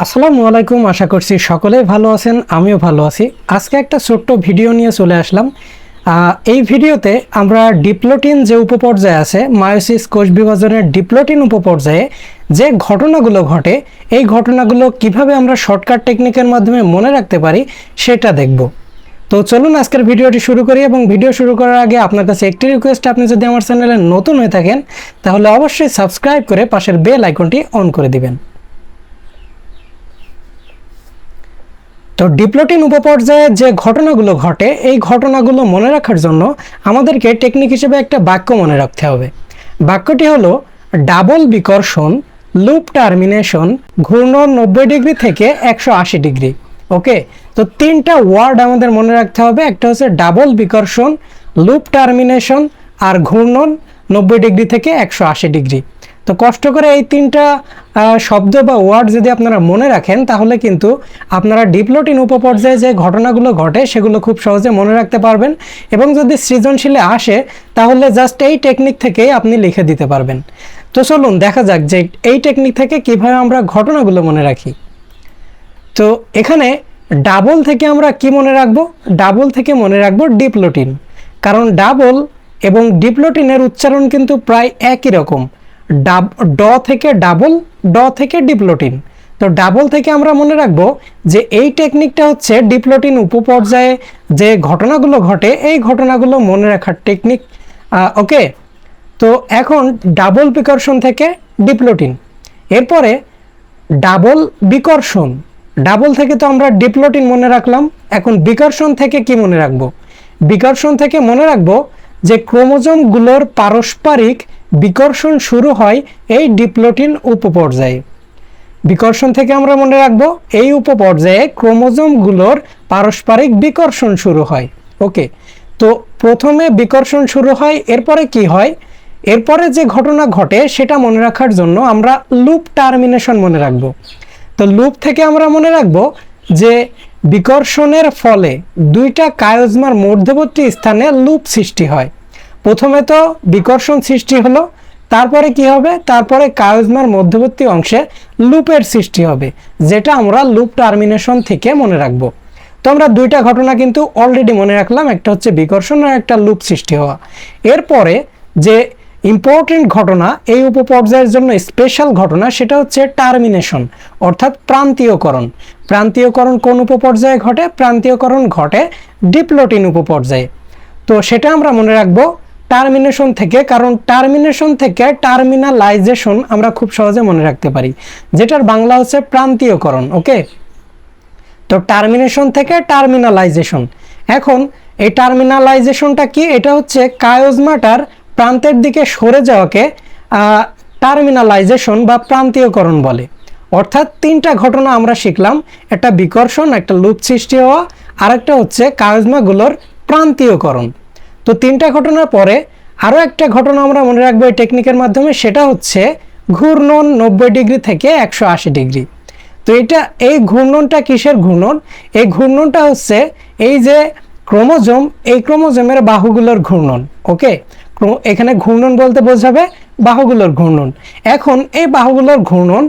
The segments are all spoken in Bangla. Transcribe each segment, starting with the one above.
আসসালামু আলাইকুম। আশা করছি সকলেই ভালো আছেন, আমিও ভালো আছি। আজকে একটা ছোট্ট ভিডিও নিয়ে চলে আসলাম। এই ভিডিওতে আমরা ডিপ্লোটিন যে উপপর্যায় আছে, মায়োসিস কোষ বিভাজনের ডিপ্লোটিন উপপর্যায়ে যে ঘটনাগুলো ঘটে, এই ঘটনাগুলো কিভাবে আমরা শর্টকাট টেকনিকের মাধ্যমে মনে রাখতে পারি সেটা দেখব। তো চলুন আজকের ভিডিওটি শুরু করি। এবং ভিডিও শুরু করার আগে আপনার কাছে একটি রিকোয়েস্ট, আপনি যদি আমার চ্যানেলে নতুন হয়ে থাকেন তাহলে অবশ্যই সাবস্ক্রাইব করে পাশের বেল আইকনটি অন করে দিবেন। তো ডিপ্লোটিন উপপর্যায়ে যে ঘটনাগুলো ঘটে, এই ঘটনাগুলো মনে রাখার জন্য আমাদেরকে টেকনিক হিসেবে একটা বাক্য মনে রাখতে হবে। বাক্যটি হলো ডাবল বিকর্ষণ, লুপ টার্মিনেশন, ঘূর্ণন 90 ডিগ্রি থেকে 180 ডিগ্রি। ওকে, তো তিনটা ওয়ার্ড আমাদের মনে রাখতে হবে। একটা হচ্ছে ডাবল বিকর্ষণ, লুপ টার্মিনেশন আর ঘূর্ণন 90 ডিগ্রি থেকে 180 ডিগ্রি। তো কষ্ট করে এই তিনটা শব্দ বা ওয়ার্ড যদি আপনারা মনে রাখেন তাহলে কিন্তু আপনারা ডিপ্লোটিন উপপর্যায়ে যে ঘটনাগুলো ঘটে সেগুলো খুব সহজে মনে রাখতে পারবেন। এবং যদি সৃজনশীলে আসে তাহলে জাস্ট এই টেকনিক থেকেই আপনি লিখে দিতে পারবেন। তো চলুন দেখা যাক যে এই টেকনিক থেকে কিভাবে আমরা ঘটনাগুলো মনে রাখি। তো এখানে ডাবল থেকে আমরা কি মনে রাখবো? ডাবল থেকে মনে রাখবো ডিপ্লোটিন, কারণ ডাবল এবং ডিপ্লোটিনের উচ্চারণ কিন্তু প্রায় একই রকম। ড থেকে ডাবল, ড থেকে ডিপ্লোটিন। তো ডাবল থেকে আমরা মনে রাখবো যে এই টেকনিকটা হচ্ছে ডিপ্লোটিন উপপর্যায়ে যে ঘটনাগুলো ঘটে এই ঘটনাগুলো মনে রাখার টেকনিক। ওকে, তো এখন ডাবল বিকর্ষণ থেকে ডিপ্লোটিন, এরপরে ডাবল বিকর্ষণ। ডাবল থেকে তো আমরা ডিপ্লোটিন মনে রাখলাম, এখন বিকর্ষণ থেকে কি মনে রাখবো? বিকর্ষণ থেকে মনে রাখবো যে ক্রোমোজোমগুলোর পারস্পরিক বিকর্ষণ শুরু হয় এই ডিপ্লোটিন উপপর্যায়ে। বিকর্ষণ থেকে আমরা মনে রাখবো এই উপপর্যায়ে ক্রোমোজোমগুলোর পারস্পরিক বিকর্ষণ শুরু হয়। ওকে, তো প্রথমে বিকর্ষণ শুরু হয়, এরপরে কি হয়, এরপরে যে ঘটনা ঘটে সেটা মনে রাখার জন্য আমরা লুপ টার্মিনেশন মনে রাখবো। তো লুপ থেকে আমরা মনে রাখবো যে বিকর্ষণের ফলে দুইটা কায়োজমার মধ্যবর্তী স্থানে লুপ সৃষ্টি হয়। প্রথমে তো বিকর্ষণ সৃষ্টি হলো, তারপরে কি হবে? তারপরে কায়োজমার মধ্যবর্তী অংশে লুপের সৃষ্টি হবে, যেটা আমরা লুপ টার্মিনেশন থেকে মনে রাখবো। তো আমরা দুইটা ঘটনা কিন্তু অলরেডি মনে রাখলাম, একটা হচ্ছে বিকর্ষণ আর একটা লুপ সৃষ্টি হওয়া। এরপরে যে ইম্পর্টেন্ট ঘটনা এই উপপর্যায়ের জন্য স্পেশাল ঘটনা, সেটা হচ্ছে টার্মিনেশন অর্থাৎ প্রান্তীয়করণ। প্রান্তীয়করণ কোন উপপর্যায়ে ঘটে? প্রান্তীয়করণ ঘটে ডিপ্লোটিন উপপর্যায়ে। তো সেটা আমরা মনে রাখবো টার্মিনেশন থেকে, কারণ টার্মিনেশন থেকে টার্মিনালাইজেশন আমরা খুব সহজে মনে রাখতে পারি, যেটার বাংলা হচ্ছে প্রান্তীয়করণ। ওকে, তো টার্মিনেশন থেকে টার্মিনালাইজেশন। এখন এই টার্মিনালাইজেশনটা কি? এটা হচ্ছে কায়োজমাটার প্রান্তের দিকে সরে যাওয়াকে টার্মিনালাইজেশন বা প্রান্তীয়করণ বলে। অর্থাৎ তিনটা ঘটনা আমরা শিখলাম, একটা বিকর্ষণ, একটা লুপ সৃষ্টি হওয়া, আর একটা হচ্ছে কায়োজমাগুলোর প্রান্তীয়করণ। তো তিনটা ঘটনার পরে আরও একটা ঘটনা আমরা মনে রাখবো এই টেকনিকের মাধ্যমে, সেটা হচ্ছে ঘূর্ণন 90 ডিগ্রি থেকে 180 ডিগ্রি। তো এই ঘূর্ণনটা কিসের ঘূর্ণন? এই ঘূর্ণনটা হচ্ছে এই যে ক্রোমোজোম, এই ক্রোমোজোমের বাহুগুলোর ঘূর্ণন। ওকে, এখানে ঘূর্ণন বলতে বোঝাবে বাহুগুলোর ঘূর্ণন। এখন এই বাহুগুলোর ঘূর্ণন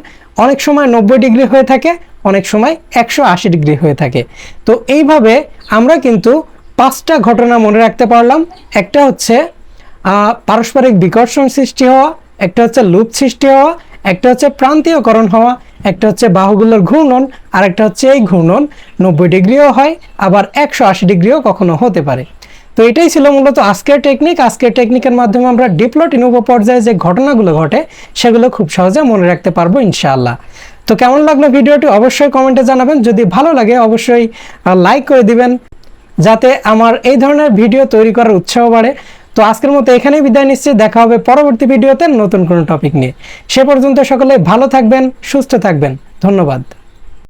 অনেক সময় 90 ডিগ্রি হয়ে থাকে, অনেক সময় 180 ডিগ্রি হয়ে থাকে। তো এইভাবে আমরা কিন্তু পাঁচটা ঘটনা মনে রাখতে পারলাম। একটা হচ্ছে পারস্পরিক বিকর্ষণ সৃষ্টি হওয়া, একটা হচ্ছে লুপ সৃষ্টি হওয়া, একটা হচ্ছে প্রান্তীয়করণ হওয়া, একটা হচ্ছে বাহুগুলোর ঘূর্ণন, আর একটা হচ্ছে এই ঘূর্ণন 90 ডিগ্রিও হয়, আবার 180 ডিগ্রিও কখনো হতে পারে। তো এটাই ছিল মূলত আজকের টেকনিক। আজকের টেকনিকের মাধ্যমে আমরা ডিপ্লোটিন উপপর্যায়ে যে ঘটনাগুলো ঘটে সেগুলো খুব সহজে মনে রাখতে পারবো ইনশাআল্লাহ। তো কেমন লাগলো ভিডিওটি অবশ্যই কমেন্টে জানাবেন। যদি ভালো লাগে অবশ্যই লাইক করে দিবেন, যাতে আমার এই ধরনের ভিডিও তৈরি করার উৎসাহ বাড়ে। তো আজকের মতো এখানেই বিদায় নিচ্ছি, দেখা হবে পরবর্তী ভিডিওতে নতুন কোনো টপিক নিয়ে। সে পর্যন্ত সকলে ভালো থাকবেন, সুস্থ থাকবেন। ধন্যবাদ।